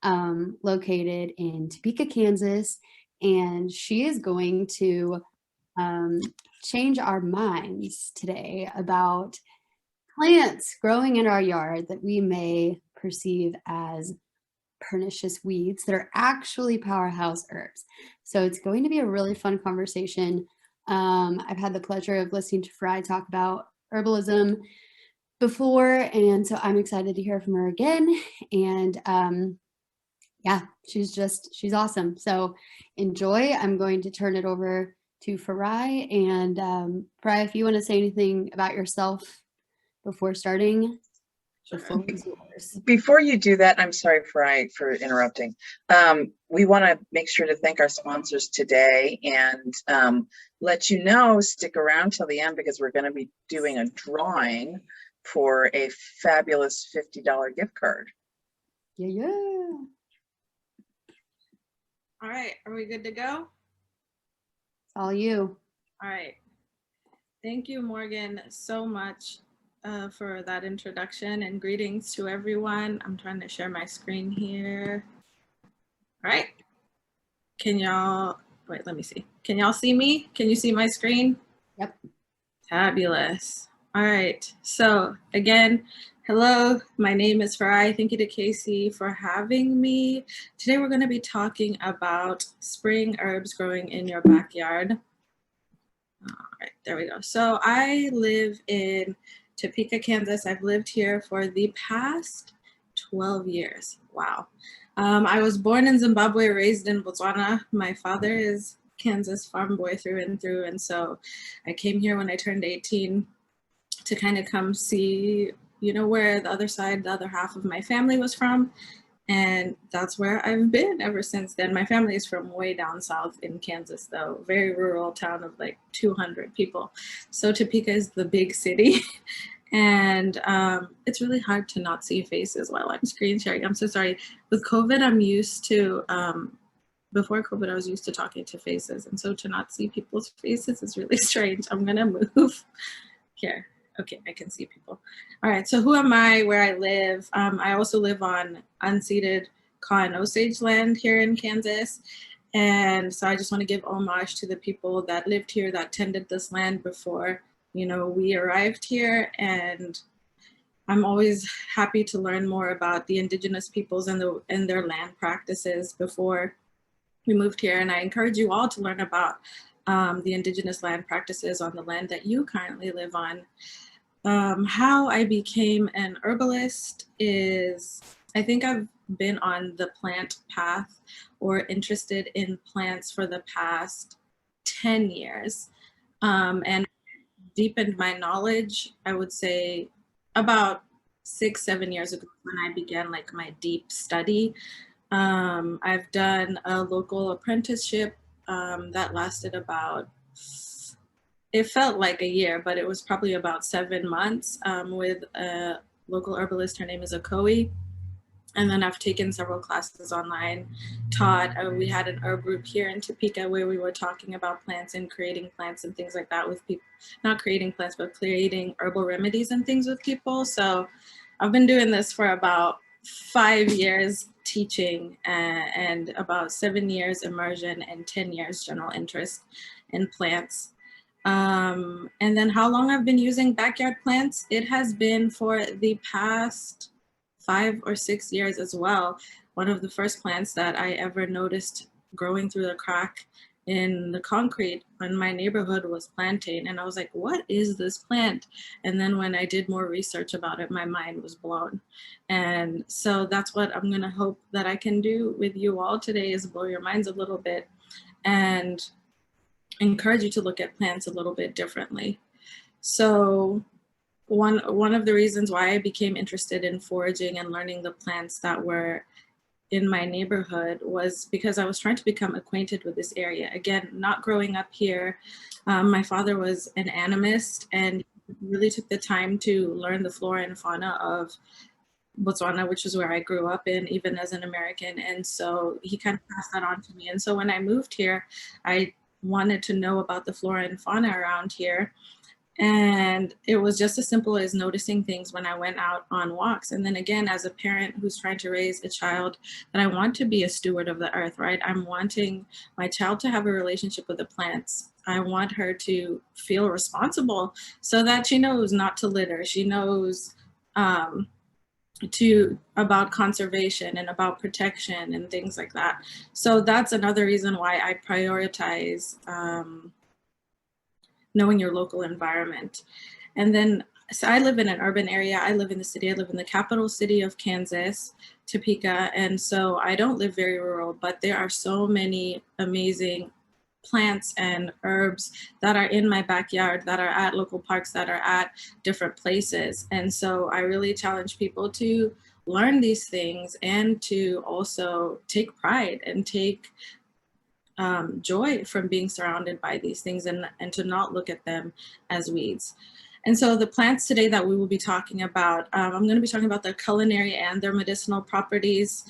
located in Topeka, Kansas, and she is going to change our minds today about plants growing in our yard that we may perceive as pernicious weeds that are actually powerhouse herbs. So it's going to be a really fun conversation. I've had the pleasure of listening to Farai talk about herbalism before, and so I'm excited to hear from her again. And yeah, she's awesome. So enjoy. I'm going to turn it over to Farai. And Farai, if you want to say anything about yourself before starting, the floor is yours. Before you do that, I'm sorry, Farai, for interrupting. We want to make sure to thank our sponsors today and let you know, stick around till the end because we're going to be doing a drawing for a fabulous $50 gift card. Yeah. All right, are we good to go? It's all you. All right. Thank you, Morgan, so much for that introduction, and greetings to everyone. I'm trying to share my screen here. All right. Can y'all, wait, let me see. Can y'all see me? Can you see my screen? Yep. Fabulous. All right. So again, hello, my name is Farai. Thank you to Casey for having me. Today we're going to be talking about spring herbs growing in your backyard. All right, there we go. So I live in Topeka, Kansas. I've lived here for the past 12 years. Wow. I was born in Zimbabwe, raised in Botswana. My father is Kansas farm boy through and through. And so I came here when I turned 18 to kind of come see, you know, where the other side, the other half of my family was from. And that's where I've been ever since then. My family is from way down south in Kansas, though, very rural town of like 200 people. So Topeka is the big city. And it's really hard to not see faces while I'm screen sharing. I'm so sorry. With COVID, I'm used to, before COVID, I was used to talking to faces. And so to not see people's faces is really strange. I'm gonna move here. Okay, I can see people. All right, so who am I, where I live? I also live on unceded Kaw and Osage land here in Kansas. And so I just want to give homage to the people that lived here, that tended this land before, you know, we arrived here. And I'm always happy to learn more about the indigenous peoples and their land practices before we moved here. And I encourage you all to learn about the indigenous land practices on the land that you currently live on. How I became an herbalist is, I think I've been on the plant path or interested in plants for the past 10 years and deepened my knowledge, I would say about 6-7 years ago when I began like my deep study. I've done a local apprenticeship that lasted about, it felt like a year, but it was probably about 7 months with a local herbalist. Her name is Okoe. And then I've taken several classes online, taught. We had an herb group here in Topeka where we were talking about plants and creating plants and things like that with people, not creating plants, but creating herbal remedies and things with people. So I've been doing this for about 5 years teaching and about 7 years immersion and 10 years general interest in plants. And then how long I've been using backyard plants, it has been for the past 5 or 6 years as well. One of the first plants that I ever noticed growing through the crack in the concrete in my neighborhood was plantain. And I was like, what is this plant? And then when I did more research about it, my mind was blown. And so that's what I'm gonna hope that I can do with you all today, is blow your minds a little bit and encourage you to look at plants a little bit differently. So one of the reasons why I became interested in foraging and learning the plants that were in my neighborhood was because I was trying to become acquainted with this area. Again, not growing up here, my father was an animist and really took the time to learn the flora and fauna of Botswana, which is where I grew up in, even as an American. And so he kind of passed that on to me. And so when I moved here, I wanted to know about the flora and fauna around here. And it was just as simple as noticing things when I went out on walks. And then again, as a parent who's trying to raise a child, that I want to be a steward of the earth, right? I'm wanting my child to have a relationship with the plants. I want her to feel responsible so that she knows not to litter. She knows about conservation and about protection and things like that. So that's another reason why I prioritize knowing your local environment. And then, so I live in an urban area. I live in the city. I live in the capital city of Kansas, Topeka. And so I don't live very rural, but there are so many amazing plants and herbs that are in my backyard, that are at local parks, that are at different places. And so I really challenge people to learn these things and to also take pride and take joy from being surrounded by these things, and to not look at them as weeds. And so the plants today that we will be talking about, I'm going to be talking about their culinary and their medicinal properties.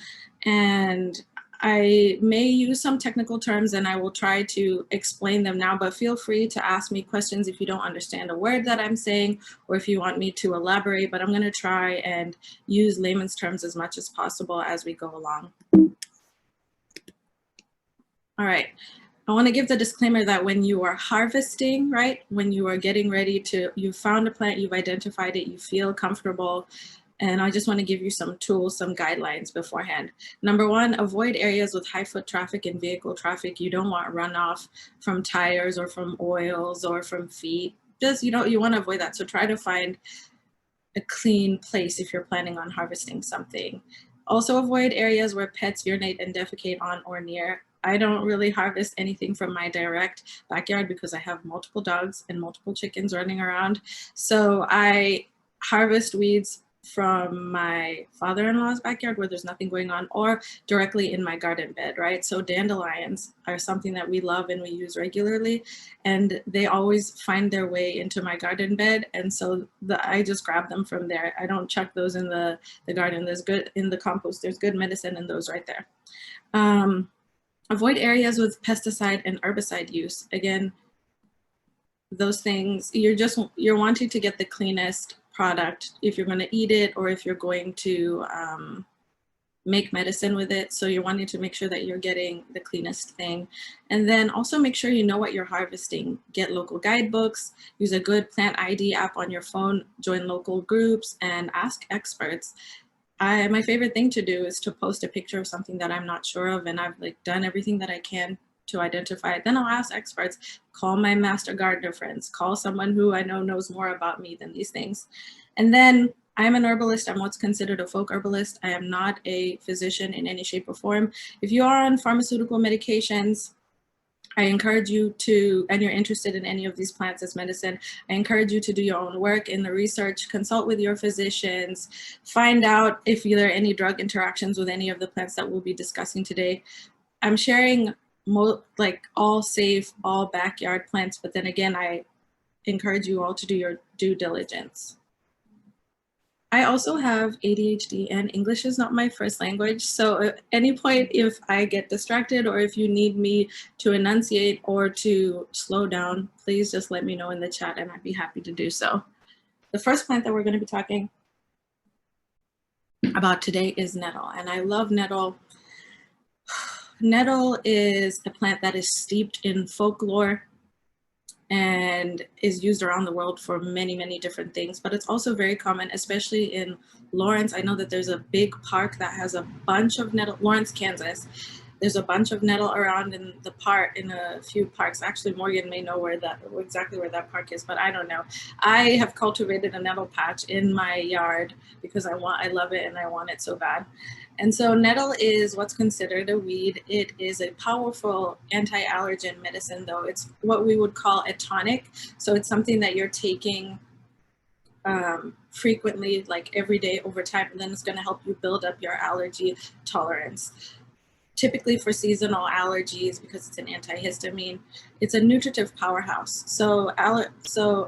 And I may use some technical terms and I will try to explain them now, but feel free to ask me questions if you don't understand a word that I'm saying, or if you want me to elaborate, but I'm going to try and use layman's terms as much as possible as we go along. All right, I want to give the disclaimer that when you are harvesting, right, when you are getting ready to, you've found a plant, you've identified it, you feel comfortable, and I just want to give you some tools, some guidelines beforehand. Number one, avoid areas with high foot traffic and vehicle traffic. You don't want runoff from tires or from oils or from feet. Just, you want to avoid that. So try to find a clean place if you're planning on harvesting something. Also avoid areas where pets urinate and defecate on or near. I don't really harvest anything from my direct backyard because I have multiple dogs and multiple chickens running around. So I harvest weeds from my father-in-law's backyard where there's nothing going on, or directly in my garden bed, right? So dandelions are something that we love and we use regularly, and they always find their way into my garden bed. And so I just grab them from there. I don't chuck those in the garden. There's good in the compost. There's good medicine in those right there. Avoid areas with pesticide and herbicide use. Again, those things, you're wanting to get the cleanest product if you're going to eat it, or if you're going to make medicine with it. So you're wanting to make sure that you're getting the cleanest thing. And then also make sure you know what you're harvesting. Get local guidebooks, use a good plant ID app on your phone, join local groups, and ask experts. My favorite thing to do is to post a picture of something that I'm not sure of, and I've done everything that I can to identify it. Then I'll ask experts, call my master gardener friends, call someone who I know knows more about me than these things. And then I'm an herbalist. I'm what's considered a folk herbalist. I am not a physician in any shape or form. If you are on pharmaceutical medications, I encourage you to, and you're interested in any of these plants as medicine, I encourage you to do your own work in the research, consult with your physicians, find out if there are any drug interactions with any of the plants that we'll be discussing today. I'm sharing all safe, all backyard plants, but then again, I encourage you all to do your due diligence. I also have ADHD and English is not my first language. So at any point, if I get distracted or if you need me to enunciate or to slow down, please just let me know in the chat and I'd be happy to do so. The first plant that we're going to be talking about today is nettle, and I love nettle. Nettle is a plant that is steeped in folklore and is used around the world for many, many different things, but it's also very common, especially in Lawrence. I know that there's a big park that has a bunch of nettle, Lawrence, Kansas. There's a bunch of nettle around in the park, in a few parks. Actually, Morgan may know exactly where that park is, but I don't know. I have cultivated a nettle patch in my yard because I love it and I want it so bad. And so nettle is what's considered a weed. It is a powerful anti-allergen medicine, though. It's what we would call a tonic. So it's something that you're taking frequently, like every day over time, and then it's going to help you build up your allergy tolerance. Typically for seasonal allergies, because it's an antihistamine, it's a nutritive powerhouse. So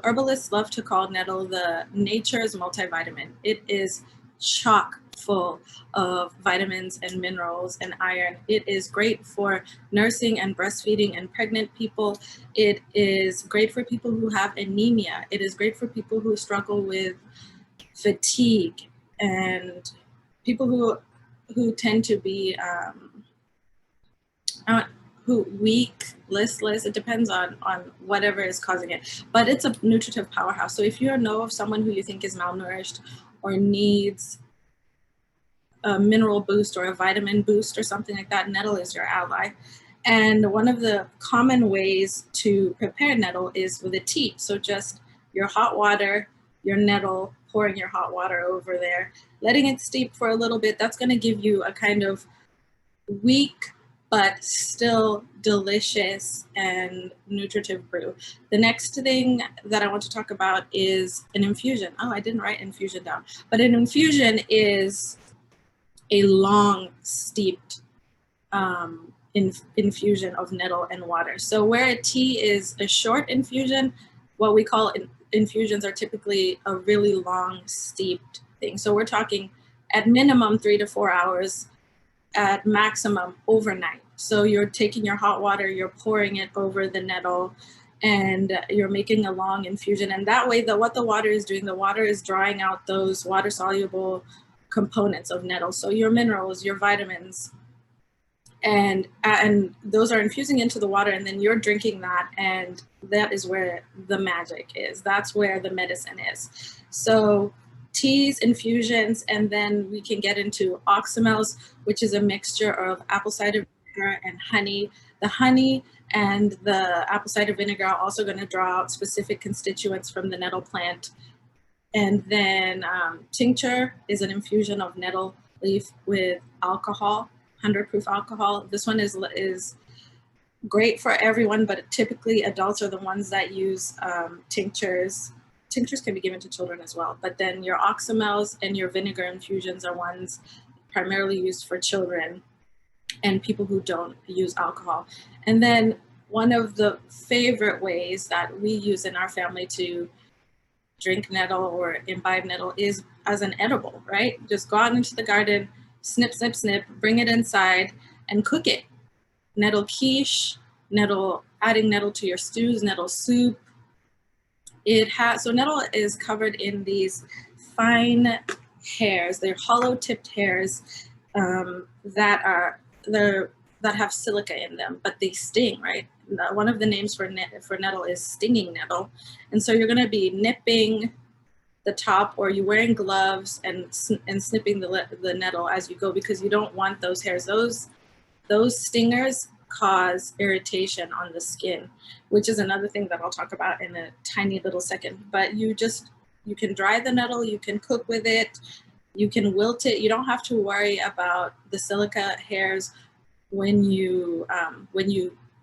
herbalists love to call nettle the nature's multivitamin. It is chock full of vitamins and minerals and iron. It is great for nursing and breastfeeding and pregnant people. It is great for people who have anemia. It is great for people who struggle with fatigue and people who tend to be weak, listless. It depends on whatever is causing it, but it's a nutritive powerhouse. So if you know of someone who you think is malnourished or needs a mineral boost or a vitamin boost or something like that, nettle is your ally. And one of the common ways to prepare nettle is with a tea. So just your hot water, your nettle, pouring your hot water over there, letting it steep for a little bit. That's going to give you a kind of weak but still delicious and nutritive brew. The next thing that I want to talk about is an infusion. Oh, I didn't write infusion down, but an infusion is a long steeped infusion of nettle and water. So where a tea is a short infusion, what we call infusions are typically a really long steeped thing. So we're talking at minimum 3 to 4 hours, at maximum overnight. So you're taking your hot water, you're pouring it over the nettle, and you're making a long infusion. And that way, what the water is doing, the water is drying out those water-soluble components of nettle. So your minerals, your vitamins, and those are infusing into the water, and then you're drinking that, and that is where the magic is. That's where the medicine is. So teas, infusions, and then we can get into oxymels, which is a mixture of apple cider vinegar and honey. The honey and the apple cider vinegar are also going to draw out specific constituents from the nettle plant. And then tincture is an infusion of nettle leaf with alcohol, 100 proof alcohol. This one is great for everyone, but typically adults are the ones that use tinctures. Tinctures can be given to children as well, but then your oxymels and your vinegar infusions are ones primarily used for children and people who don't use alcohol. And then one of the favorite ways that we use in our family to drink nettle or imbibe nettle is as an edible, right? Just go out into the garden, snip, snip, snip, bring it inside and cook it. Nettle quiche, adding nettle to your stews, nettle soup. So nettle is covered in these fine hairs. They're hollow tipped hairs that have silica in them, but they sting, right? One of the names for nettle is stinging nettle. And so you're gonna be nipping the top, or you're wearing gloves and snipping the nettle as you go, because you don't want those hairs. Those stingers cause irritation on the skin, which is another thing that I'll talk about in a tiny little second. But you can dry the nettle, you can cook with it, you can wilt it. You don't have to worry about the silica hairs when you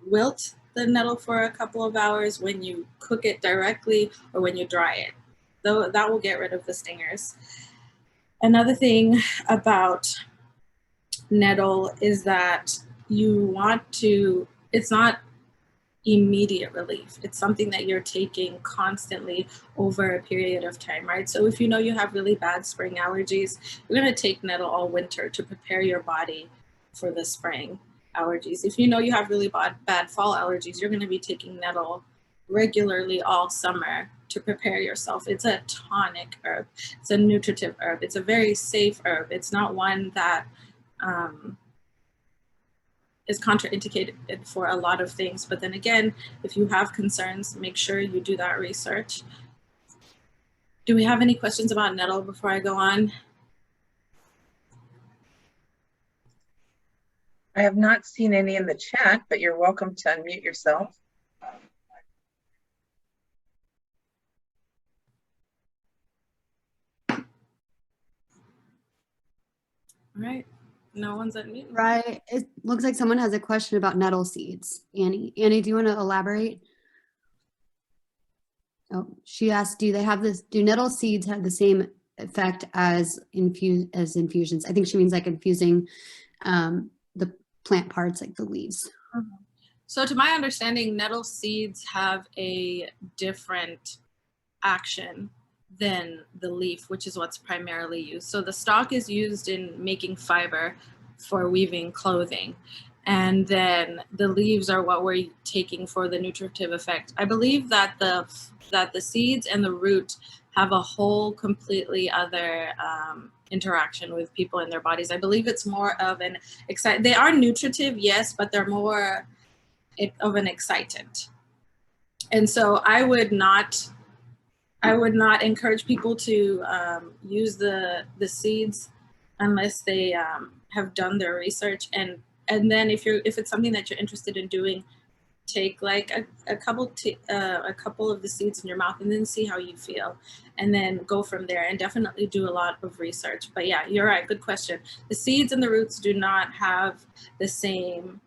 wilt the nettle for a couple of hours, when you cook it directly, or when you dry it. Though that will get rid of the stingers. Another thing about nettle is that it's not immediate relief. It's something that you're taking constantly over a period of time, right? So if you know you have really bad spring allergies, you're gonna take nettle all winter to prepare your body for the spring allergies. If you know you have really bad fall allergies, you're gonna be taking nettle regularly all summer to prepare yourself. It's a tonic herb. It's a nutritive herb. It's a very safe herb. It's not one that is contraindicated for a lot of things. But then again, if you have concerns, make sure you do that research. Do we have any questions about nettle before I go on? I have not seen any in the chat, but you're welcome to unmute yourself. All right, no one's unmuted. Right. It looks like someone has a question about nettle seeds. Annie, do you want to elaborate? Oh, she asked, do nettle seeds have the same effect as infusions? I think she means like infusing the plant parts, like the leaves. So to my understanding, nettle seeds have a different action than the leaf, which is what's primarily used. So the stalk is used in making fiber for weaving clothing. And then the leaves are what we're taking for the nutritive effect. I believe that the seeds and the root have a whole completely other interaction with people in their bodies. I believe it's more of an they are nutritive, yes, but they're more of an excitant. And so I would not encourage people to use the seeds unless they have done their research. And then if it's something that you're interested in doing, take like a couple of the seeds in your mouth and then see how you feel, and then go from there, and definitely do a lot of research. But yeah, you're right, good question. The seeds and the roots do not have the same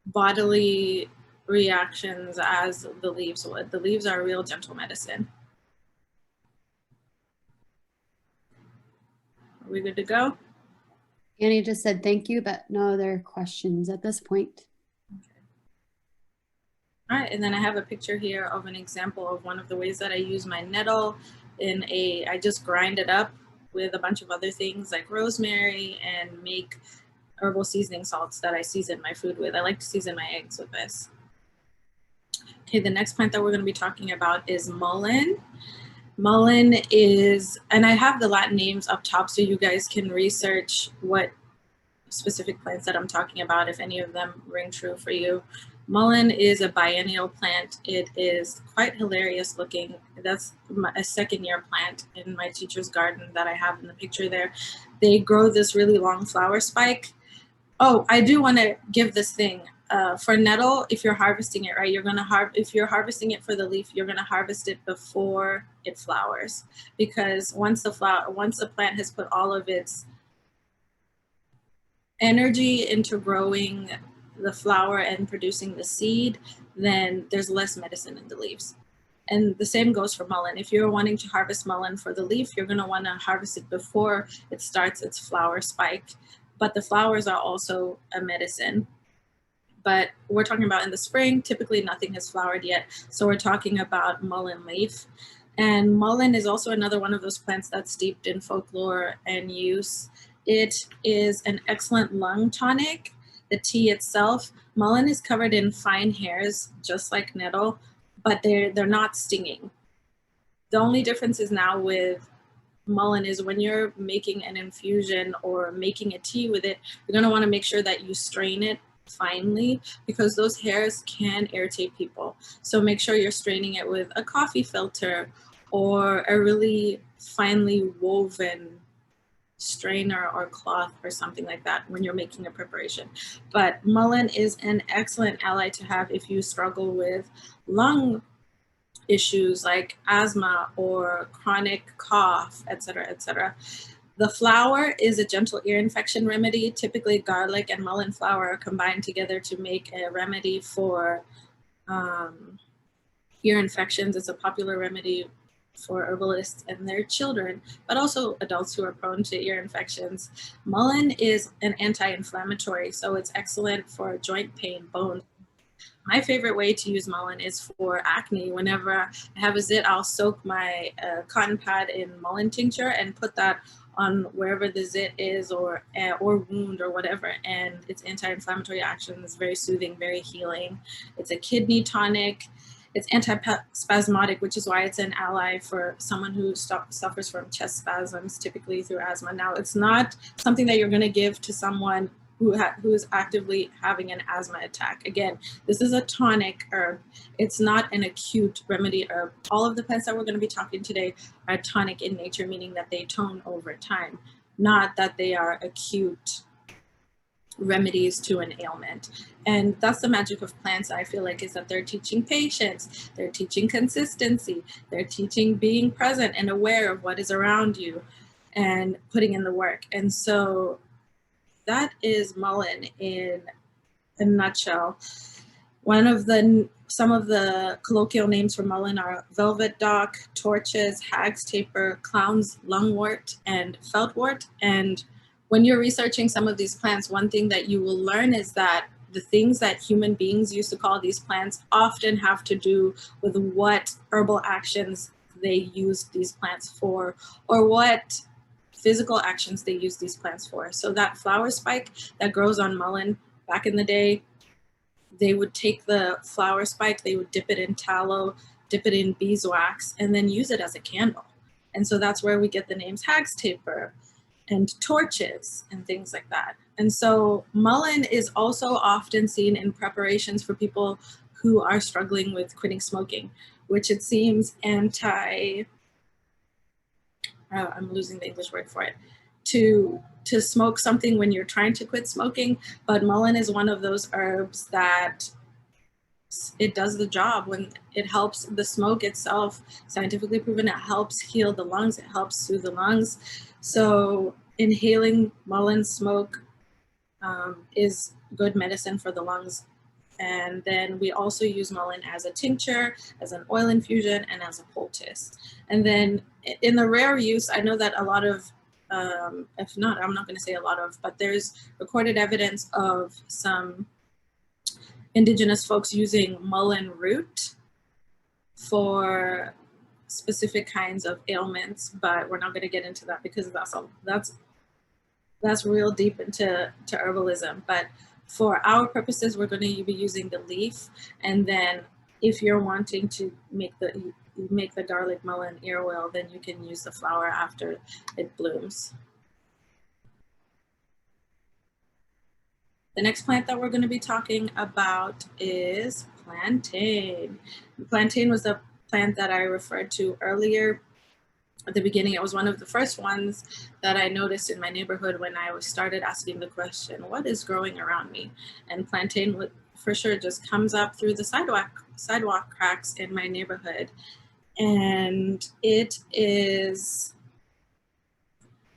bodily reactions as the leaves would. The leaves are a real gentle medicine. Are we good to go? Annie just said thank you, but no other questions at this point. All right, and then I have a picture here of an example of one of the ways that I use my nettle I just grind it up with a bunch of other things like rosemary and make herbal seasoning salts that I season my food with. I like to season my eggs with this. Okay, the next plant that we're going to be talking about is mullein. Mullein is, and I have the Latin names up top so you guys can research what specific plants that I'm talking about, if any of them ring true for you. Mullein is a biennial plant. It is quite hilarious looking. That's a second-year plant in my teacher's garden that I have in the picture there. They grow this really long flower spike. Oh, I do want to give this thing. For nettle, if you're harvesting it, right, if you're harvesting it for the leaf, you're gonna harvest it before it flowers, because once the plant has put all of its energy into growing the flower and producing the seed, then there's less medicine in the leaves. And the same goes for mullein. If you're wanting to harvest mullein for the leaf, you're gonna wanna harvest it before it starts its flower spike. But the flowers are also a medicine. But we're talking about in the spring, typically nothing has flowered yet. So we're talking about mullein leaf. And mullein is also another one of those plants that's steeped in folklore and use. It is an excellent lung tonic. The tea itself, mullein is covered in fine hairs, just like nettle, but they're not stinging. The only difference is now with mullein is when you're making an infusion or making a tea with it, you're gonna wanna make sure that you strain it finely, because those hairs can irritate people. So make sure you're straining it with a coffee filter or a really finely woven strainer or cloth or something like that when you're making a preparation. But mullein is an excellent ally to have if you struggle with lung issues like asthma or chronic cough, etc., etc. The flower is a gentle ear infection remedy. Typically garlic and mullein flower are combined together to make a remedy for ear infections. It's a popular remedy for herbalists and their children, but also adults who are prone to ear infections. Mullein is an anti-inflammatory, so it's excellent for joint pain, bone. My favorite way to use mullein is for acne. Whenever I have a zit, I'll soak my cotton pad in mullein tincture and put that on wherever the zit is or wound or whatever, and its anti-inflammatory action is very soothing, very healing. It's a kidney tonic. It's antispasmodic, which is why it's an ally for someone who suffers from chest spasms, typically through asthma. Now, it's not something that you're going to give to someone who is actively having an asthma attack. Again, this is a tonic herb. It's not an acute remedy herb. All of the plants that we're going to be talking today are tonic in nature, meaning that they tone over time, not that they are acute remedies to an ailment. And that's the magic of plants, I feel like, is that they're teaching patience, they're teaching consistency, they're teaching being present and aware of what is around you and putting in the work. And so that is mullein in a nutshell. Some of the colloquial names for mullein are velvet dock, torches, hag's taper, clown's lungwort, and feltwort. And when you're researching some of these plants, one thing that you will learn is that the things that human beings used to call these plants often have to do with what herbal actions they use these plants for, or what physical actions they use these plants for. So that flower spike that grows on mullein, back in the day, they would take the flower spike, they would dip it in tallow, dip it in beeswax, and then use it as a candle. And so that's where we get the names hag's taper and torches and things like that. And so mullein is also often seen in preparations for people who are struggling with quitting smoking, which it seems I'm losing the English word for it, to smoke something when you're trying to quit smoking. But mullein is one of those herbs that it does the job. When it helps, the smoke itself, scientifically proven, it helps heal the lungs, it helps soothe the lungs. So inhaling mullein smoke is good medicine for the lungs. And then we also use mullein as a tincture, as an oil infusion, and as a poultice. And then in the rare use, I know that a lot of, if not, I'm not going to say a lot of, but there's recorded evidence of some indigenous folks using mullein root for specific kinds of ailments, but we're not going to get into that because that's real deep into herbalism. But for our purposes, we're going to be using the leaf, and then if you're wanting to make the garlic mullein ear oil, then you can use the flower after it blooms. The next plant that we're going to be talking about is plantain. Plantain was the plant that I referred to earlier at the beginning. It was one of the first ones that I noticed in my neighborhood when I started asking the question, what is growing around me? And plantain would, for sure, just comes up through the sidewalk cracks in my neighborhood. And it is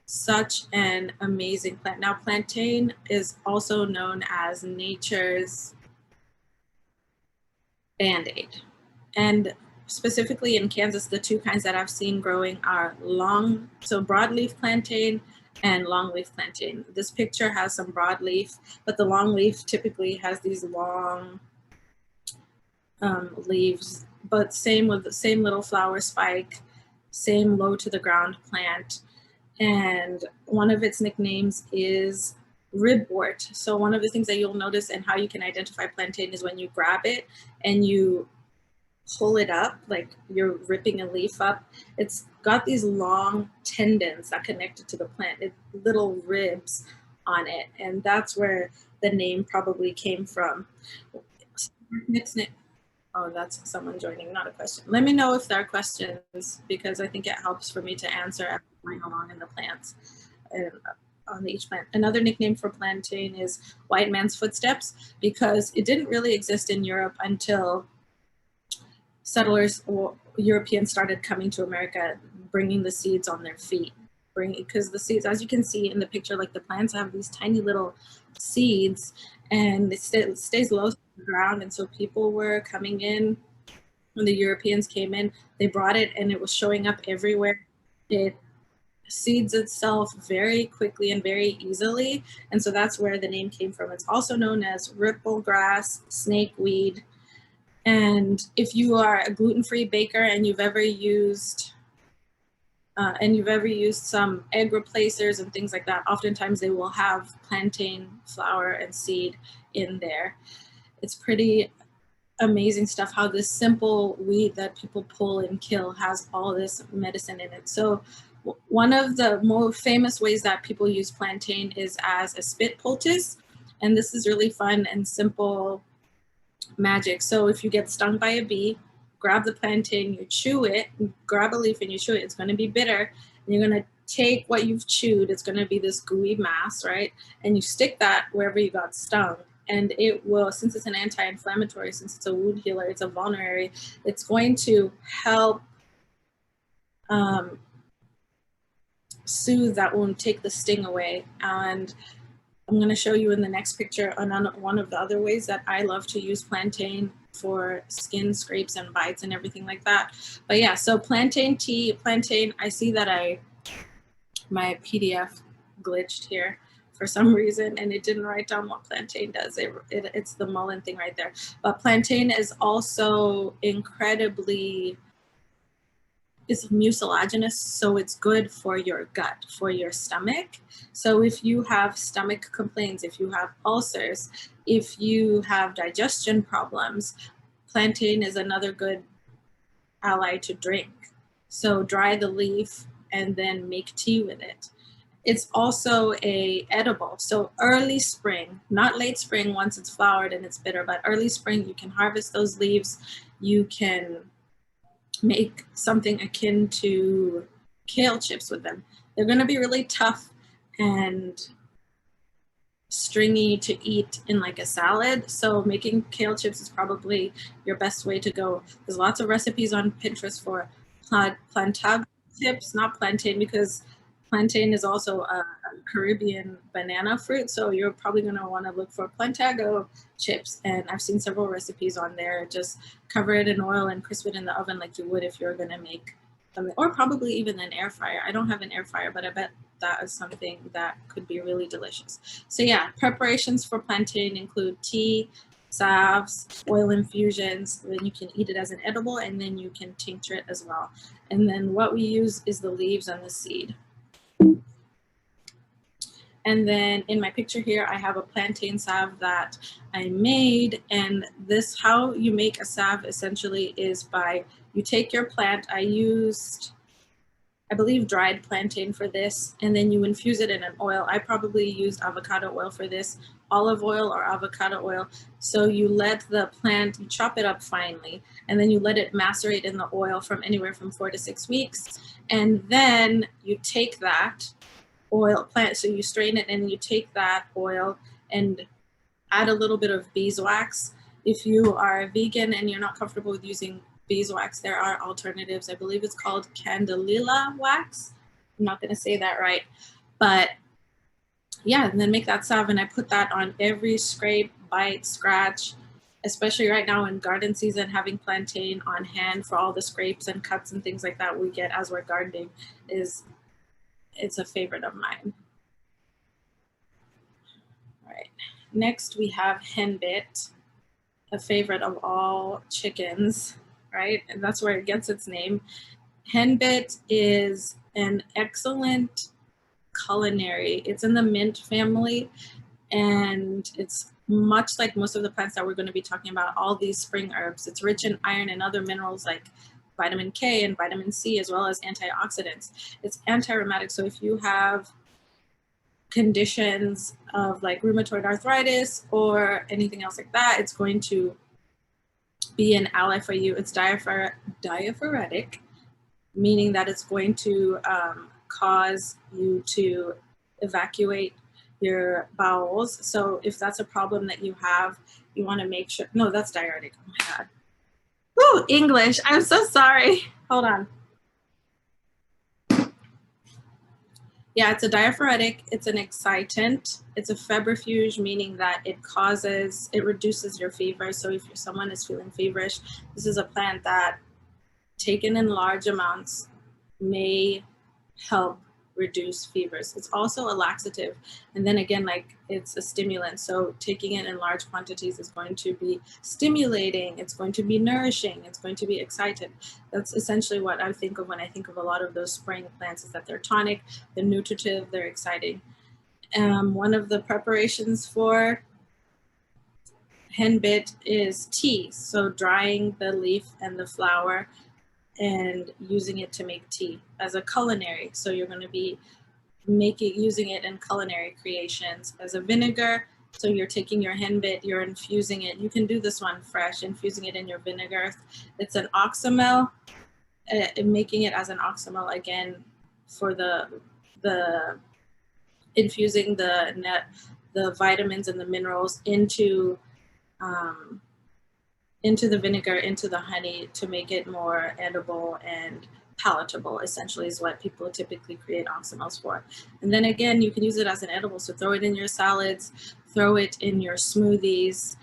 such an amazing plant. Now, plantain is also known as nature's Band-Aid. And specifically in Kansas, the two kinds that I've seen growing are broadleaf plantain and longleaf plantain. This picture has some broadleaf, but the longleaf typically has these long leaves, but same with the same little flower spike, same low to the ground plant. And one of its nicknames is ribwort. So one of the things that you'll notice and how you can identify plantain is when you grab it and you pull it up, like you're ripping a leaf up, it's got these long tendons that connect it to the plant, little ribs on it. And that's where the name probably came from. Oh, that's someone joining, not a question. Let me know if there are questions, because I think it helps for me to answer as I'm going along in the plants and on each plant. Another nickname for plantain is white man's footsteps, because it didn't really exist in Europe until settlers or Europeans started coming to America, bringing the seeds on their feet. Because the seeds, as you can see in the picture, like the plants have these tiny little seeds, and it stays low to the ground. And so people were coming in, when the Europeans came in, they brought it and it was showing up everywhere. It seeds itself very quickly and very easily. And so that's where the name came from. It's also known as ripple grass, snakeweed. And if you are a gluten-free baker and you've ever used some egg replacers and things like that, oftentimes they will have plantain flour and seed in there. It's pretty amazing stuff how this simple weed that people pull and kill has all this medicine in it. So one of the more famous ways that people use plantain is as a spit poultice. And this is really fun and simple magic. So if you get stung by a bee, grab the plantain, you chew it, grab a leaf and you chew it, it's going to be bitter. And you're going to take what you've chewed, it's going to be this gooey mass, right? And you stick that wherever you got stung. And it will, since it's an anti-inflammatory, since it's a wound healer, it's a vulnerary, it's going to help soothe that wound, take the sting away. And I'm going to show you in the next picture one of the other ways that I love to use plantain for skin scrapes and bites and everything like that. But yeah, so plantain tea, I see that my PDF glitched here for some reason, and it didn't write down what plantain does. It's the mullein thing right there. But plantain is also incredibly is mucilaginous, so it's good for your gut, for your stomach. So if you have stomach complaints, if you have ulcers, if you have digestion problems, plantain is another good ally to drink. So dry the leaf and then make tea with it. It's also a edible. So early spring, not late spring once it's flowered and it's bitter, but early spring, you can harvest those leaves. You can make something akin to kale chips with them. They're going to be really tough and stringy to eat in like a salad. So making kale chips is probably your best way to go. There's lots of recipes on Pinterest for plantain chips, not plantain, because plantain is also a Caribbean banana fruit. So you're probably going to want to look for plantago chips. And I've seen several recipes on there. Just cover it in oil and crisp it in the oven like you would if you're going to make something, or probably even an air fryer. I don't have an air fryer, but I bet that is something that could be really delicious. So yeah, preparations for plantain include tea, salves, oil infusions. Then you can eat it as an edible, and then you can tincture it as well. And then what we use is the leaves and the seed. And then in my picture here, I have a plantain salve that I made. And this, how you make a salve essentially is by, you take your plant. I used, I believe, dried plantain for this, and then you infuse it in an oil. I probably used avocado oil for this, olive oil or avocado oil. So you let the plant, you chop it up finely, and then you let it macerate in the oil from anywhere from 4 to 6 weeks. And then you take that oil plant, so you strain it and you take that oil and add a little bit of beeswax. If you are vegan and you're not comfortable with using beeswax, there are alternatives. I believe it's called candelilla wax. I'm not going to say that right, but yeah, and then make that salve, and I put that on every scrape, bite, scratch, especially right now in garden season. Having plantain on hand for all the scrapes and cuts and things like that we get as we're gardening it's a favorite of mine. All right, next we have henbit, a favorite of all chickens, right? And that's where it gets its name. Henbit is an excellent culinary. It's in the mint family, and it's much like most of the plants that we're going to be talking about, all these spring herbs. It's rich in iron and other minerals like vitamin K and vitamin C, as well as antioxidants. It's anti-rheumatic, so if you have conditions of like rheumatoid arthritis or anything else like that, it's going to be an ally for you. It's diaphoretic, meaning that it's going to cause you to evacuate your bowels. So if that's a problem that you have, you want to make sure, no, that's diuretic. Oh my God. Woo, English. I'm so sorry. Hold on. Yeah, it's a diaphoretic. It's an excitant. It's a febrifuge, meaning that it reduces your fever. So if someone is feeling feverish, this is a plant that taken in large amounts may help reduce fevers. It's also a laxative, and then again, like, it's a stimulant, so taking it in large quantities is going to be stimulating, it's going to be nourishing, it's going to be excited. That's essentially what I think of when I think of a lot of those spring plants, is that they're tonic, they're nutritive, they're exciting. One of the preparations for henbit is tea, so drying the leaf and the flower and using it to make tea as a culinary. So you're going to be using it in culinary creations as a vinegar. So you're taking your henbit, you're infusing it. You can do this one fresh, infusing it in your vinegar. It's an oxymel, making it as an oxymel again for the infusing the vitamins and the minerals into the vinegar, into the honey, to make it more edible and palatable, essentially, is what people typically create oxymels for. And then again, you can use it as an edible, so throw it in your salads, throw it in your smoothies,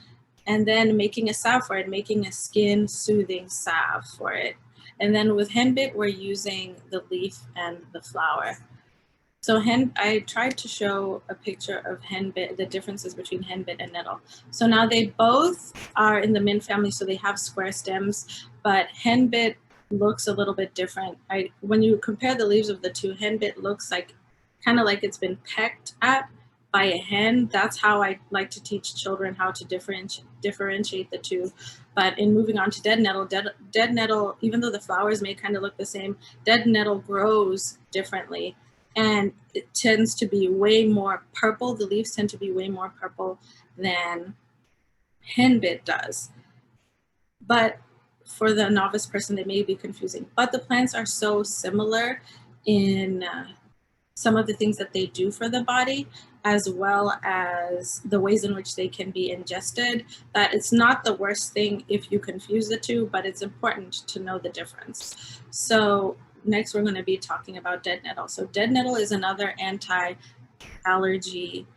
and then making a salve for it, making a skin soothing salve for it. And then with henbit, we're using the leaf and the flower. So I tried to show a picture of henbit, the differences between henbit and nettle. So now they both are in the mint family, so they have square stems, but henbit looks a little bit different. When you compare the leaves of the two, henbit looks like kind of like it's been pecked at by a hen. That's how I like to teach children how to differentiate the two. But in moving on to dead nettle, even though the flowers may kind of look the same, dead nettle grows differently, and it tends to be way more purple. The leaves tend to be way more purple than henbit does. But for the novice person, it may be confusing. But the plants are so similar in some of the things that they do for the body, as well as the ways in which they can be ingested, that it's not the worst thing if you confuse the two, but it's important to know the difference. So next we're going to be talking about dead nettle. So dead nettle is another anti-allergy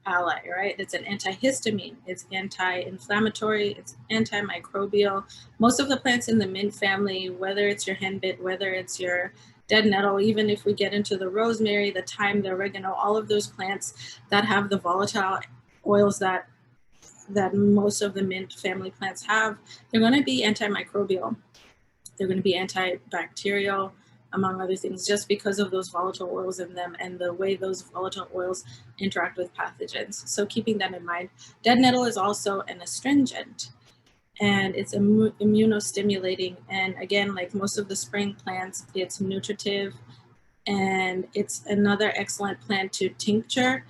ally, right? It's an antihistamine, it's anti-inflammatory, it's antimicrobial. Most of the plants in the mint family, whether it's your henbit, whether it's your dead nettle, even if we get into the rosemary, the thyme, the oregano, all of those plants that have the volatile oils that most of the mint family plants have, they're going to be antimicrobial. They're going to be antibacterial, among other things, just because of those volatile oils in them and the way those volatile oils interact with pathogens. So keeping that in mind, dead nettle is also an astringent, and it's immunostimulating. And again, like most of the spring plants, it's nutritive, and it's another excellent plant to tincture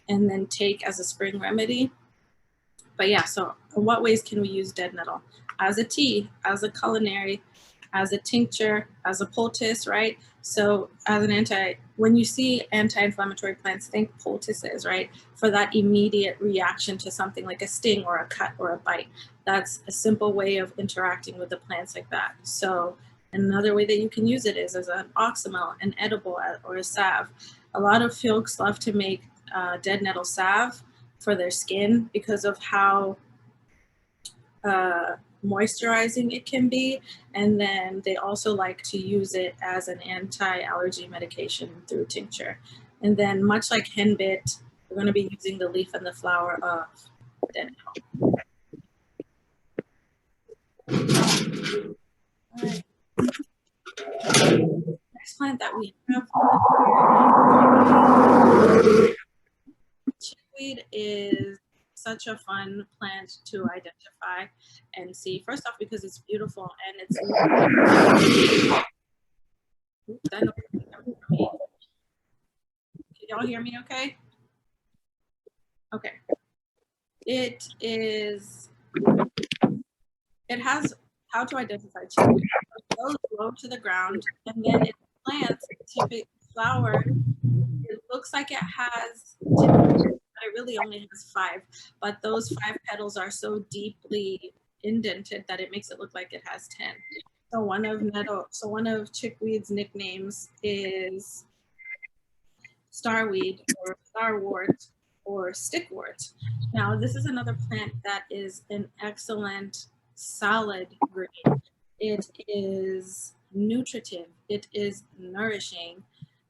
and then take as a spring remedy. But yeah, so in what ways can we use dead nettle? As a tea, as a culinary, as a tincture, as a poultice, right? So as an when you see anti-inflammatory plants, think poultices, right? For that immediate reaction to something like a sting or a cut or a bite. That's a simple way of interacting with the plants like that. So another way that you can use it is as an oxymel, an edible, or a salve. A lot of folks love to make dead nettle salve for their skin because of how moisturizing it can be, and then they also like to use it as an anti-allergy medication through tincture. And then much like henbit, we're going to be using the leaf and the flower of dead nettle. All right. Next plant that we have, chickweed, is such a fun plant to identify and see. First off, because it's beautiful and it's can y'all hear me okay? Okay. It has how to identify chickweed. It goes low to the ground, and then it plants typical flower. It looks like it has 10, but it really only has 5. But those 5 petals are so deeply indented that it makes it look like it has 10. So one of chickweed's nicknames is starweed or starwort or stickwort. Now, this is another plant that is an excellent salad green. It is nutritive, it is nourishing.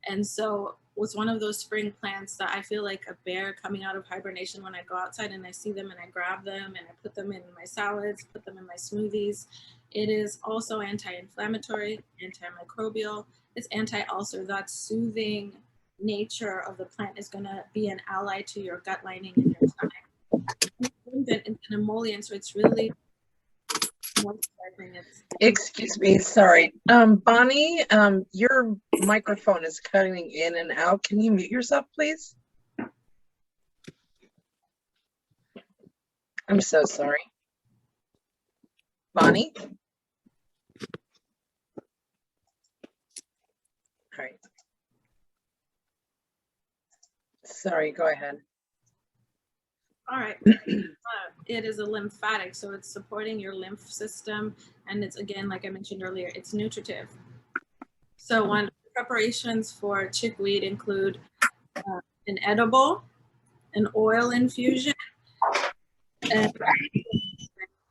And so it's one of those spring plants that I feel like a bear coming out of hibernation when I go outside and I see them and I grab them and I put them in my salads, put them in my smoothies. It is also anti-inflammatory, antimicrobial, it's anti-ulcer. That soothing nature of the plant is going to be an ally to your gut lining and your stomach. It's an emollient, so it's really moisturizing. Excuse me, sorry. Bonnie, your microphone is cutting in and out. Can you mute yourself, please? I'm so sorry. Bonnie? All right. Sorry, go ahead. All right. It is a lymphatic, so it's supporting your lymph system, and it's, again, like I mentioned earlier, it's nutritive. So one preparations for chickweed include an edible, an oil infusion, and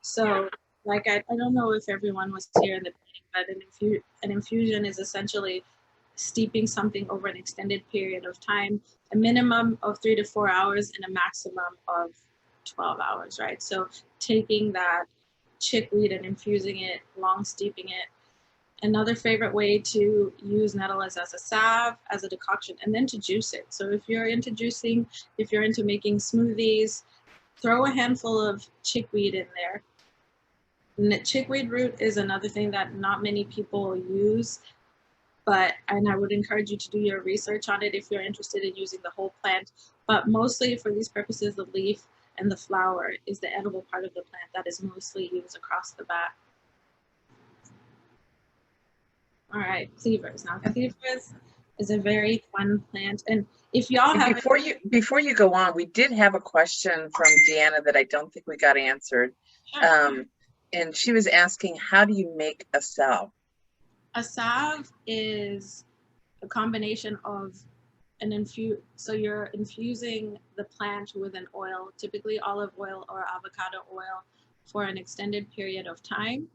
so like I don't know if everyone was here in the beginning, but an infusion is essentially steeping something over an extended period of time, a minimum of 3 to 4 hours and a maximum of 12 hours, right? So taking that chickweed and infusing it, long steeping it. Another favorite way to use nettle is as a salve, as a decoction, and then to juice it. So if you're into juicing, if you're into making smoothies, throw a handful of chickweed in there. Chickweed root is another thing that not many people use, and I would encourage you to do your research on it if you're interested in using the whole plant. But mostly for these purposes, the leaf and the flower is the edible part of the plant that is mostly used across the bat. All right, cleavers. Now, cleavers is a very fun plant, and if y'all have before you go on, we did have a question from Deanna that I don't think we got answered. Sure. And she was asking, how do you make a salve? A salve is a combination of so you're infusing the plant with an oil, typically olive oil or avocado oil, for an extended period of time.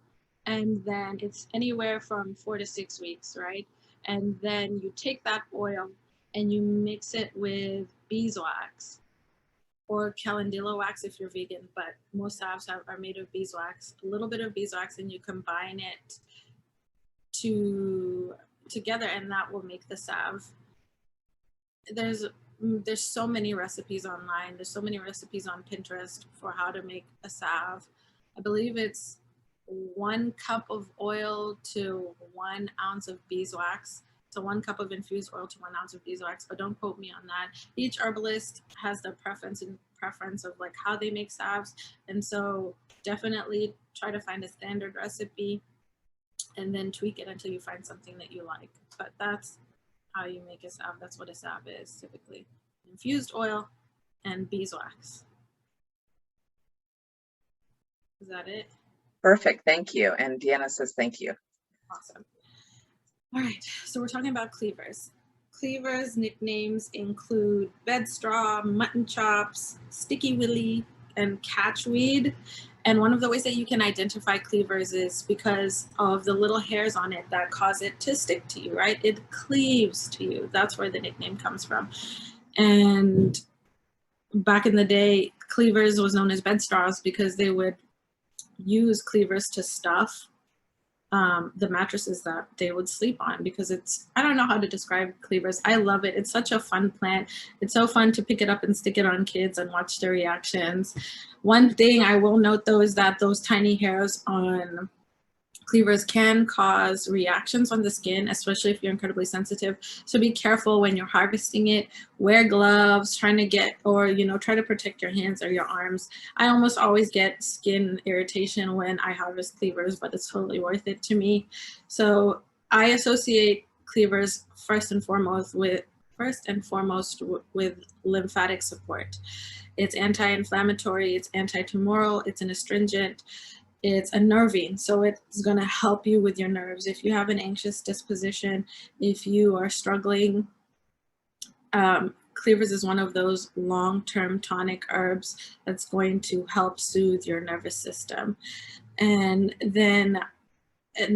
And then it's anywhere from 4 to 6 weeks, right? And then you take that oil and you mix it with beeswax or calendula wax if you're vegan, but most salves are made of beeswax. A little bit of beeswax, and you combine it together, and that will make the salve. There's so many recipes online. There's so many recipes on Pinterest for how to make a salve. I believe it's 1 cup of oil to 1 ounce of beeswax. So 1 cup of infused oil to 1 ounce of beeswax, but don't quote me on that. Each herbalist has their preference of like how they make salves. And so definitely try to find a standard recipe and then tweak it until you find something that you like. But that's how you make a salve. That's what a salve is typically. Infused oil and beeswax. Is that it? Perfect, thank you. And Deanna says thank you. Awesome. All right, so we're talking about cleavers. Cleavers nicknames include bedstraw, mutton chops, sticky willy, and catchweed. And one of the ways that you can identify cleavers is because of the little hairs on it that cause it to stick to you, right? It cleaves to you. That's where the nickname comes from. And back in the day, cleavers was known as bedstraws because they would use cleavers to stuff the mattresses that they would sleep on, because I don't know how to describe cleavers. I love it. It's such a fun plant. It's so fun to pick it up and stick it on kids and watch their reactions. One thing I will note though is that those tiny hairs on cleavers can cause reactions on the skin, especially if you're incredibly sensitive. So be careful when you're harvesting it. Wear gloves, try to protect your hands or your arms. I almost always get skin irritation when I harvest cleavers, but it's totally worth it to me. So I associate cleavers first and foremost with lymphatic support. It's anti-inflammatory, it's anti-tumoral, it's an astringent. It's unnerving, so it's going to help you with your nerves. If you have an anxious disposition, if you are struggling, Cleavers is one of those long-term tonic herbs that's going to help soothe your nervous system. And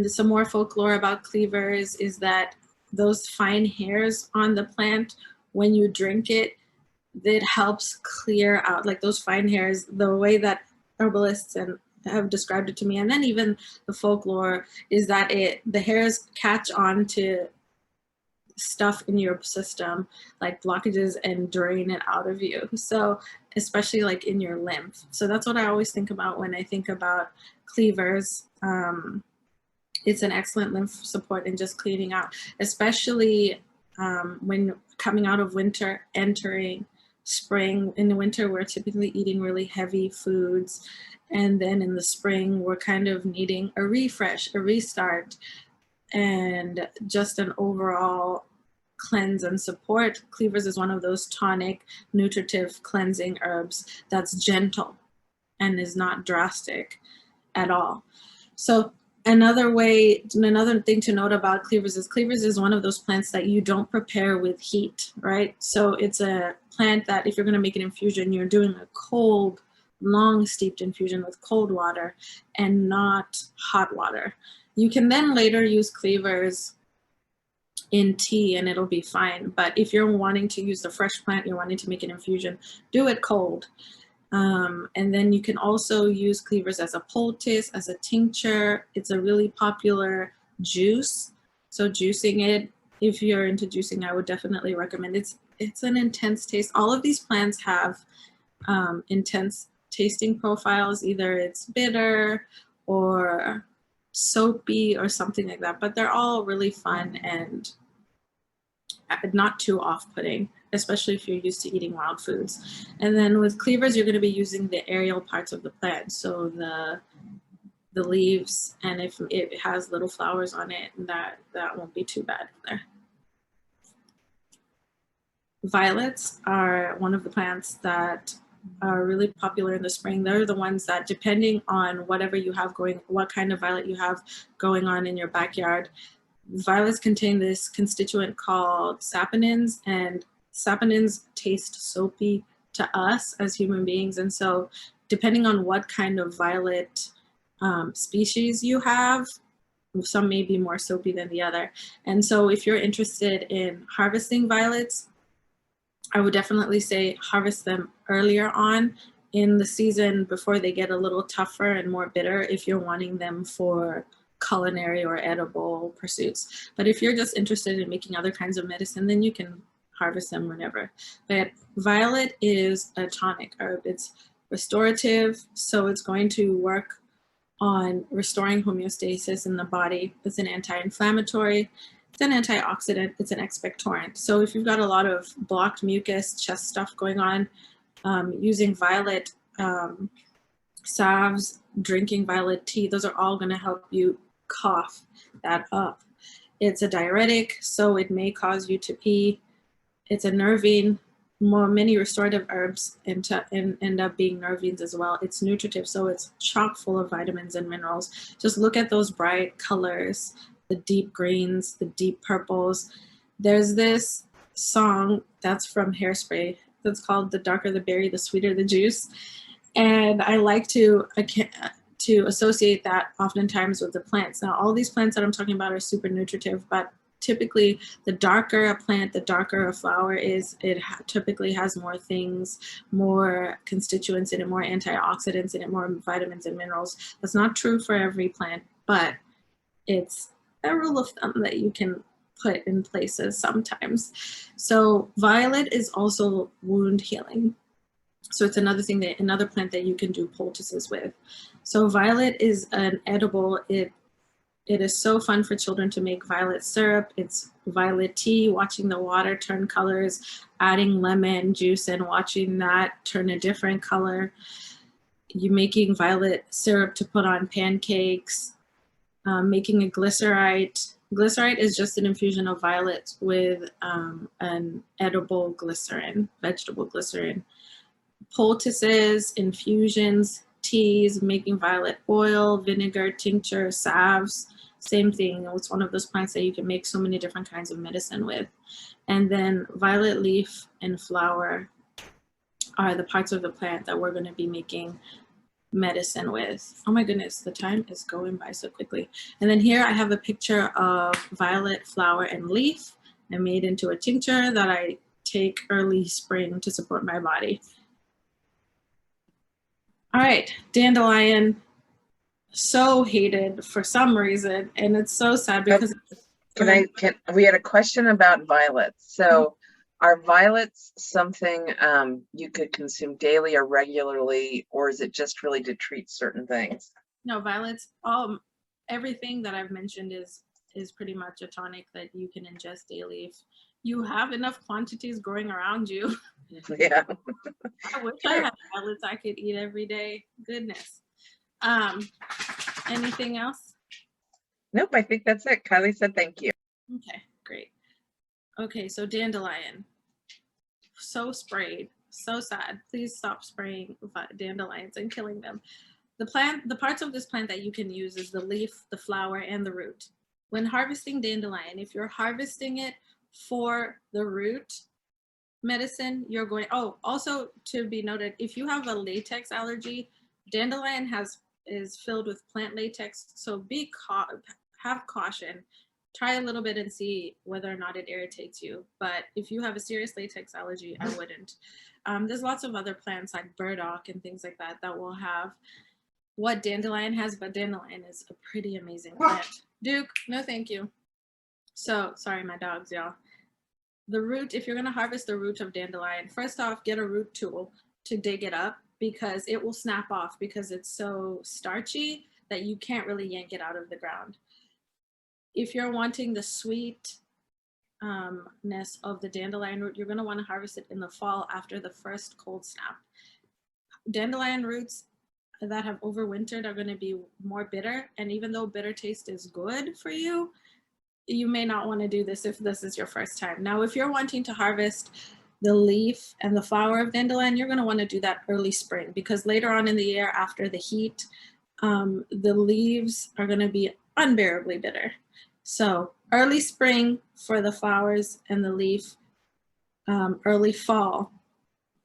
some more folklore about cleavers is that those fine hairs on the plant, when you drink it, it helps clear out, like those fine hairs, the way that herbalists have described it to me, and then even the folklore is that the hairs catch on to stuff in your system, like blockages, and drain it out of you. So especially like in your lymph. So that's what I always think about when I think about cleavers. It's an excellent lymph support and just cleaning out, especially when coming out of winter, entering spring. In the winter, we're typically eating really heavy foods. And then in the spring, we're kind of needing a refresh, a restart, and just an overall cleanse and support. Cleavers is one of those tonic, nutritive, cleansing herbs that's gentle and is not drastic at all. So another thing to note about cleavers is one of those plants that you don't prepare with heat, right? So it's a plant that if you're going to make an infusion, you're doing a cold, long steeped infusion with cold water and not hot water. You can then later use cleavers in tea and it'll be fine. But if you're wanting to use the fresh plant, you're wanting to make an infusion, do it cold. And then you can also use Cleavers as a poultice, as a tincture. It's a really popular juice. So juicing it, if you're into juicing, I would definitely recommend it. It's an intense taste. All of these plants have intense tasting profiles. Either it's bitter or soapy or something like that, but they're all really fun and not too off-putting, especially if you're used to eating wild foods. And then with Cleavers, you're going to be using the aerial parts of the plant, so the leaves, and if it has little flowers on it, that won't be too bad there. Violets are one of the plants that are really popular in the spring. They're the ones that, depending on whatever you have going, what kind of violet you have going on in your backyard, violets contain this constituent called saponins, and saponins taste soapy to us as human beings. And so depending on what kind of violet species you have, some may be more soapy than the other. And so if you're interested in harvesting violets, I would definitely say harvest them earlier on in the season before they get a little tougher and more bitter if you're wanting them for culinary or edible pursuits. But if you're just interested in making other kinds of medicine, then you can harvest them whenever. But violet is a tonic herb. It's restorative, so it's going to work on restoring homeostasis in the body. It's an anti-inflammatory, it's an antioxidant, it's an expectorant. So if you've got a lot of blocked mucus, chest stuff going on, using violet salves, drinking violet tea, those are all going to help you cough that up. It's a diuretic, so it may cause you to pee. It's a nervine. Many restorative herbs end up being nervines as well. It's nutritive, so it's chock full of vitamins and minerals. Just look at those bright colors, the deep greens, the deep purples. There's this song that's from Hairspray that's called "The Darker the Berry, the Sweeter the Juice." And I like to associate that oftentimes with the plants. Now, all these plants that I'm talking about are super nutritive, but typically the darker a plant, the darker a flower is, it typically has more things, more constituents in it, more antioxidants in it, more vitamins and minerals. That's not true for every plant, but it's a rule of thumb that you can put in places sometimes. So violet is also wound healing. So it's another plant that you can do poultices with. So violet is an edible. It is so fun for children to make violet syrup. It's violet tea, watching the water turn colors, adding lemon juice and watching that turn a different color. You're making violet syrup to put on pancakes, making a glycerite. Glycerite is just an infusion of violet with an edible glycerin, vegetable glycerin. Poultices, infusions, teas, making violet oil, vinegar, tincture, salves, same thing. It's one of those plants that you can make so many different kinds of medicine with. And then violet leaf and flower are the parts of the plant that we're going to be making medicine with. Oh my goodness, the time is going by so quickly. And then here I have a picture of violet flower and leaf. I made into a tincture that I take early spring to support my body. All right, dandelion, so hated for some reason, and it's so sad because we had a question about violets. So are violets something you could consume daily or regularly, or is it just really to treat certain things? No, violets, everything that I've mentioned is pretty much a tonic that you can ingest daily if you have enough quantities growing around you. Yeah. I wish I had violets I could eat every day. Goodness. Anything else? Nope, I think that's it. Kylie said thank you. Okay, great. Okay, so dandelion. So sprayed. So sad. Please stop spraying dandelions and killing them. The parts of this plant that you can use is the leaf, the flower, and the root. When harvesting dandelion, if you're harvesting it for the root medicine, you're going, also to be noted, if you have a latex allergy, dandelion is filled with plant latex, so have caution. try a little bit and see whether or not it irritates you. But if you have a serious latex allergy, I wouldn't. There's lots of other plants like burdock and things like that that will have what dandelion has, but dandelion is a pretty amazing plant. Duke, no thank you. So, sorry, my dogs, y'all. The root, if you're gonna harvest the root of dandelion, first off, get a root tool to dig it up because it will snap off because it's so starchy that you can't really yank it out of the ground. If you're wanting the sweetness of the dandelion root, you're gonna wanna harvest it in the fall after the first cold snap. Dandelion roots that have overwintered are gonna be more bitter, and even though bitter taste is good for you, you may not wanna do this if this is your first time. Now, if you're wanting to harvest the leaf and the flower of dandelion, you're gonna wanna do that early spring because later on in the year after the heat, the leaves are gonna be unbearably bitter. So early spring for the flowers and the leaf, early fall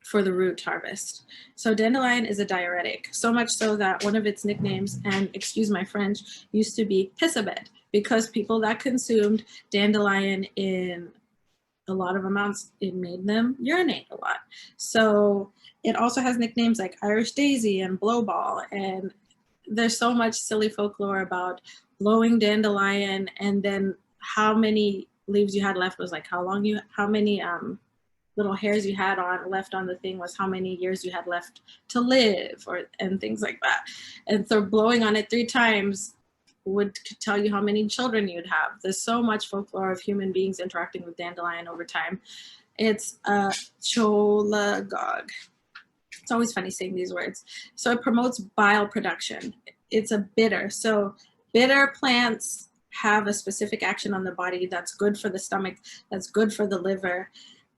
for the root harvest. So dandelion is a diuretic, so much so that one of its nicknames, and excuse my French, used to be piss-a-bed because people that consumed dandelion in a lot of amounts, it made them urinate a lot. So it also has nicknames like Irish daisy and blowball, and there's so much silly folklore about blowing dandelion and then how many leaves you had left was like how many little hairs you had left on the thing was how many years you had left to live, and things like that. And so blowing on it 3 times would tell you how many children you'd have. There's so much folklore of human beings interacting with dandelion over time. It's a cholagogue. It's always funny saying these words. So it promotes bile production. It's a bitter. So bitter plants have a specific action on the body that's good for the stomach, that's good for the liver.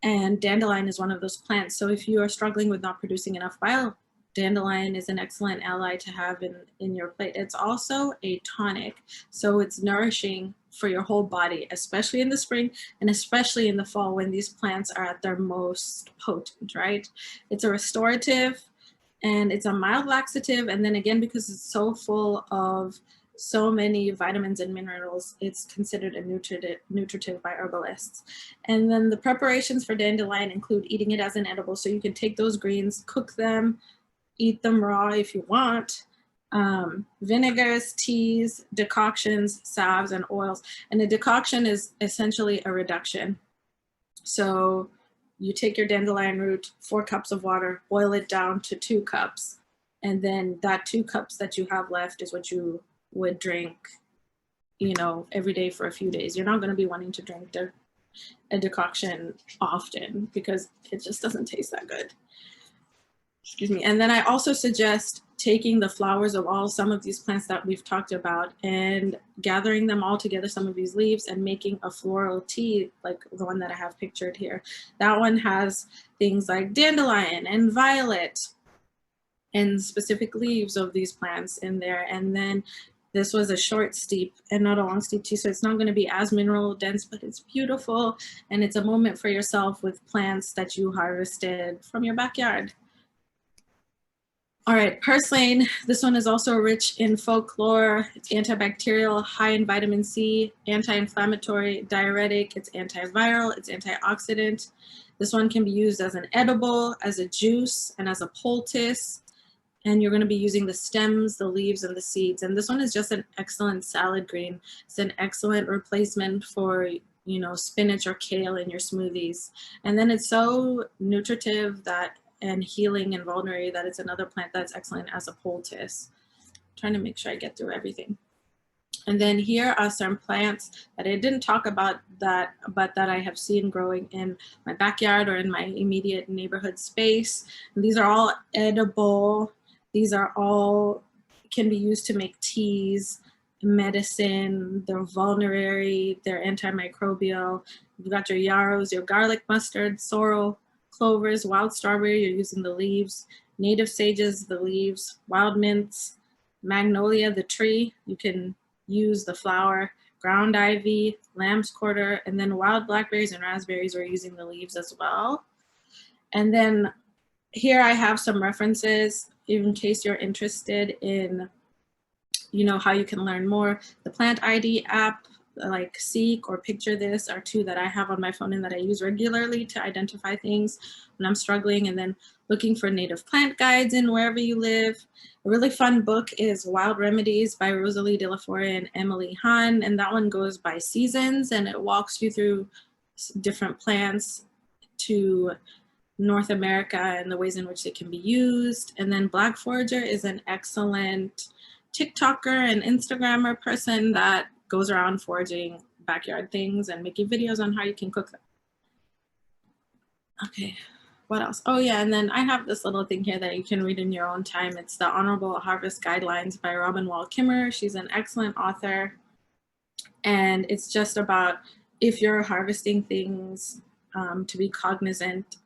And dandelion is one of those plants. So if you are struggling with not producing enough bile, dandelion is an excellent ally to have in your plate. It's also a tonic. So it's nourishing for your whole body, especially in the spring and especially in the fall when these plants are at their most potent, right? It's a restorative and it's a mild laxative. And then again, because it's so full of so many vitamins and minerals, it's considered a nutritive by herbalists. And then the preparations for dandelion include eating it as an edible. So you can take those greens, cook them, eat them raw if you want. Vinegars, teas, decoctions, salves, and oils. And a decoction is essentially a reduction. So you take your dandelion root, 4 cups of water, boil it down to 2 cups. And then that 2 cups that you have left is what you would drink, you know, every day for a few days. You're not going to be wanting to drink a decoction often because it just doesn't taste that good. Excuse me. And then I also suggest taking the flowers of some of these plants that we've talked about and gathering them all together, some of these leaves, and making a floral tea like the one that I have pictured here. That one has things like dandelion and violet and specific leaves of these plants in there. And then this was a short steep and not a long steep tea, so it's not going to be as mineral dense, but it's beautiful. And it's a moment for yourself with plants that you harvested from your backyard. All right, Purslane. This one is also rich in folklore. It's antibacterial, high in vitamin C, anti-inflammatory, diuretic, it's antiviral, it's antioxidant. This one can be used as an edible, as a juice, and as a poultice. And you're going to be using the stems, the leaves, and the seeds. And this one is just an excellent salad green. It's an excellent replacement for, you know, spinach or kale in your smoothies. And then it's so nutritive and healing and vulnerary that it's another plant that's excellent as a poultice. I'm trying to make sure I get through everything. And then here are some plants that I didn't talk about but that I have seen growing in my backyard or in my immediate neighborhood space. And these are all edible. These are all can be used to make teas, medicine. They're vulnerary, they're antimicrobial. You've got your yarrows, your garlic mustard, sorrel, clovers, wild strawberry, you're using the leaves, native sages, the leaves, wild mints, magnolia, the tree, you can use the flower, ground ivy, lamb's quarter, and then wild blackberries and raspberries are using the leaves as well. And then here I have some references in case you're interested in, you know, how you can learn more. The Plant ID app, like Seek or Picture This are two that I have on my phone and that I use regularly to identify things when I'm struggling. And then looking for native plant guides in wherever you live. A really fun book is Wild Remedies by Rosalie De La Foret and Emily Hahn, and that one goes by seasons and it walks you through different plants to North America and the ways in which they can be used. And then Black Forager is an excellent TikToker and Instagrammer person that goes around foraging backyard things and making videos on how you can cook them. Okay, what else? Oh yeah, and then I have this little thing here that you can read in your own time. It's the Honorable Harvest Guidelines by Robin Wall Kimmerer. She's an excellent author. And it's just about if you're harvesting things, to be cognizant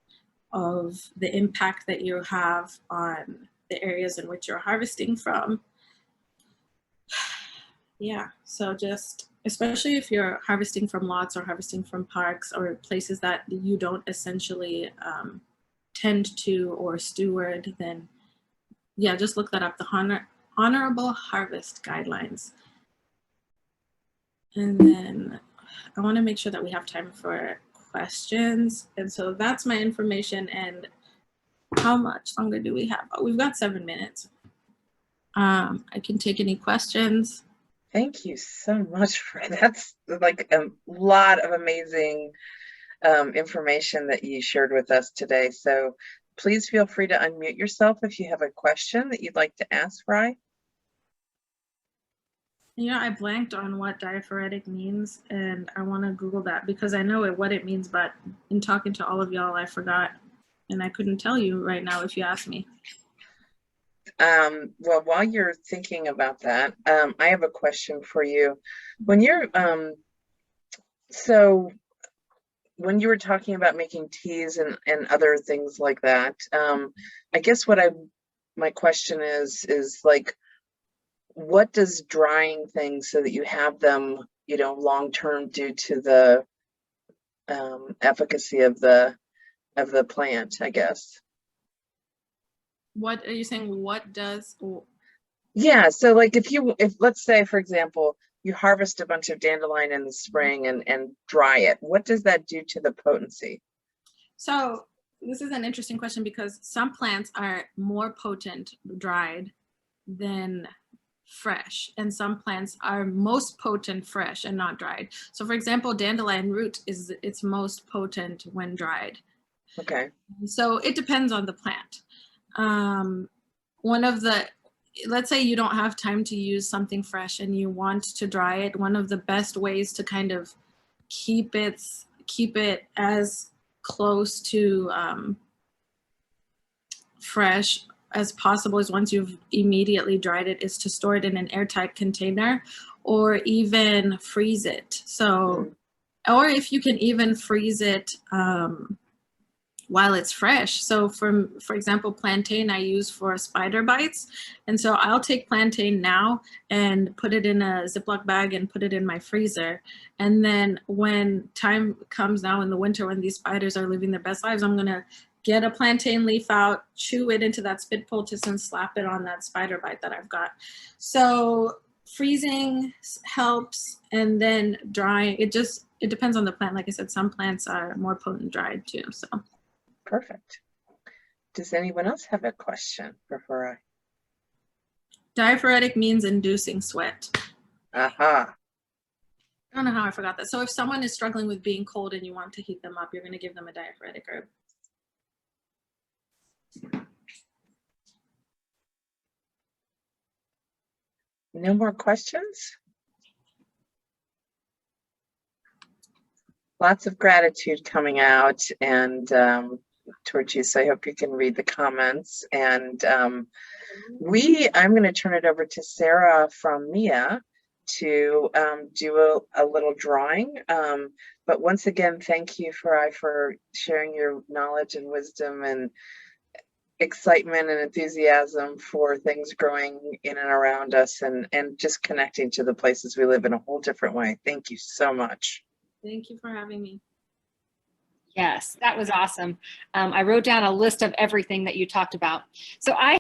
of the impact that you have on the areas in which you're harvesting from. Yeah, so just, especially if you're harvesting from lots or harvesting from parks or places that you don't essentially tend to or steward, then yeah, just look that up, the Honorable Harvest Guidelines. And then I want to make sure that we have time for questions. And so that's my information. And how much longer do we have? Oh, we've got 7 minutes. I can take any questions. Thank you so much for that's like a lot of amazing information that you shared with us today. So please feel free to unmute yourself if you have a question that you'd like to ask Farai. You know, I blanked on what diaphoretic means, and I want to Google that because I know what it means, but in talking to all of y'all, I forgot, and I couldn't tell you right now if you asked me. Well, while you're thinking about that, I have a question for you. When you're, so when you were talking about making teas and other things like that, I guess my question is like, what does drying things so that you have them, you know, long-term do to the efficacy of the plant, I guess? What are you saying? What does? Yeah, so like if let's say, for example, you harvest a bunch of dandelion in the spring and dry it, what does that do to the potency? So this is an interesting question because some plants are more potent dried than fresh, and some plants are most potent fresh and not dried. So for example, dandelion root is its most potent when dried. Okay. So it depends on the plant. Let's say you don't have time to use something fresh and you want to dry it. One of the best ways to kind of keep it as close to fresh as possible is once you've immediately dried it is to store it in an airtight container or even freeze it. So, or if you can even freeze it while it's fresh. So for example, plantain I use for spider bites. And so I'll take plantain now and put it in a Ziploc bag and put it in my freezer. And then when time comes now in the winter when these spiders are living their best lives, I'm gonna get a plantain leaf out, chew it into that spit poultice and slap it on that spider bite that I've got. So freezing helps, and then drying, it depends on the plant. Like I said, some plants are more potent dried too, so. Perfect. Does anyone else have a question for Farai? Diaphoretic means inducing sweat. Aha. I don't know how I forgot that. So if someone is struggling with being cold and you want to heat them up, you're going to give them a diaphoretic herb. No more questions? Lots of gratitude coming out and towards you, so I hope you can read the comments. And I'm going to turn it over to Sarah from Mia to do a little drawing. But once again, thank you, Farai, for sharing your knowledge and wisdom and excitement and enthusiasm for things growing in and around us and just connecting to the places we live in a whole different way. Thank you so much. Thank you for having me. Yes, that was awesome. I wrote down a list of everything that you talked about. So I